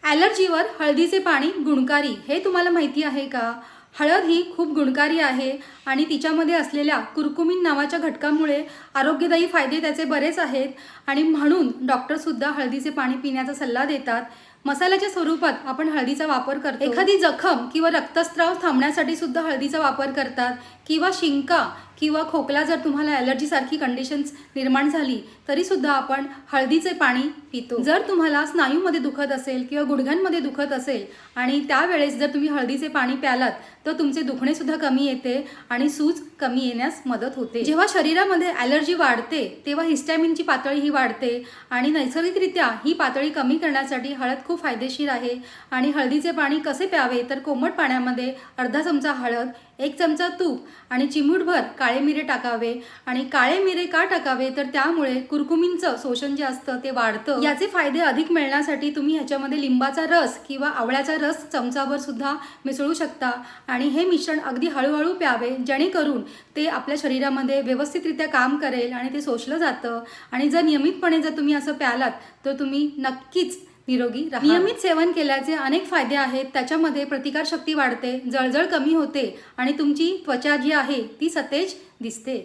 ॲलर्जीवर हळदीचे पाणी गुणकारी हे तुम्हाला माहिती आहे का? हळद ही खूप गुणकारी आहे आणि तिच्यामध्ये असलेल्या कुरकुमिन नावाच्या घटकामुळे आरोग्यदायी फायदे त्याचे बरेच आहेत आणि म्हणून डॉक्टरसुद्धा हळदीचे पाणी पिण्याचा सल्ला देतात। मसाल्याच्या स्वरूपात आपण हळदीचा वापर करतो। एखादी जखम किंवा रक्तस्राव थांबण्यासाठी सुद्धा हळदीचा वापर करतात किंवा शिंका किंवा खोकला जर तुम्हाला ॲलर्जीसारखी कंडिशन्स निर्माण झाली तरी सुद्धा आपण हळदीचे पाणी पितो। जर तुम्हाला स्नायूमध्ये दुखत असेल किंवा गुडघ्यांमध्ये दुखत असेल आणि त्यावेळेस जर तुम्ही हळदीचे पाणी प्यालात तर तुमचे दुखणे सुद्धा कमी येते आणि सूज कमी येण्यास मदत होते। जेव्हा शरीरामध्ये ॲलर्जी वाढते तेव्हा हिस्टॅमिनची पातळी ही वाढते आणि नैसर्गिकरित्या ही पातळी कमी करण्यासाठी हळद खूप फायदेशीर आहे। आणि हळदीचे पाणी कसे प्यावे तर कोमट पाण्यामध्ये अर्धा चमचा हळद, 1 चमचा तूप आणि चिमूटभर काळे मिरे टाकावे। आणि काळे मिरे का टाकावे तर त्यामुळे कुरकुमिनचं शोषण जे असतं ते वाढतं। याचे फायदे अधिक मिळण्यासाठी तुम्ही ह्याच्यामध्ये लिंबाचा रस किंवा आवळ्याचा रस चमचाभर सुद्धा मिसळू शकता आणि हे मिश्रण अगदी हळूहळू प्यावे जेणेकरून ते आपल्या शरीरामध्ये व्यवस्थितरित्या काम करेल आणि ते शोषलं जातं। आणि जर नियमितपणे जर तुम्ही असं प्यालात तर तुम्ही नक्कीच निरोगी राहा। नियमित सेवन केल्याचे अनेक फायदे आहेत। त्याच्यामध्ये प्रतिकारशक्ती वाढते, जळजळ कमी होते आणि तुमची त्वचा जी आहे ती सतेज दिसते।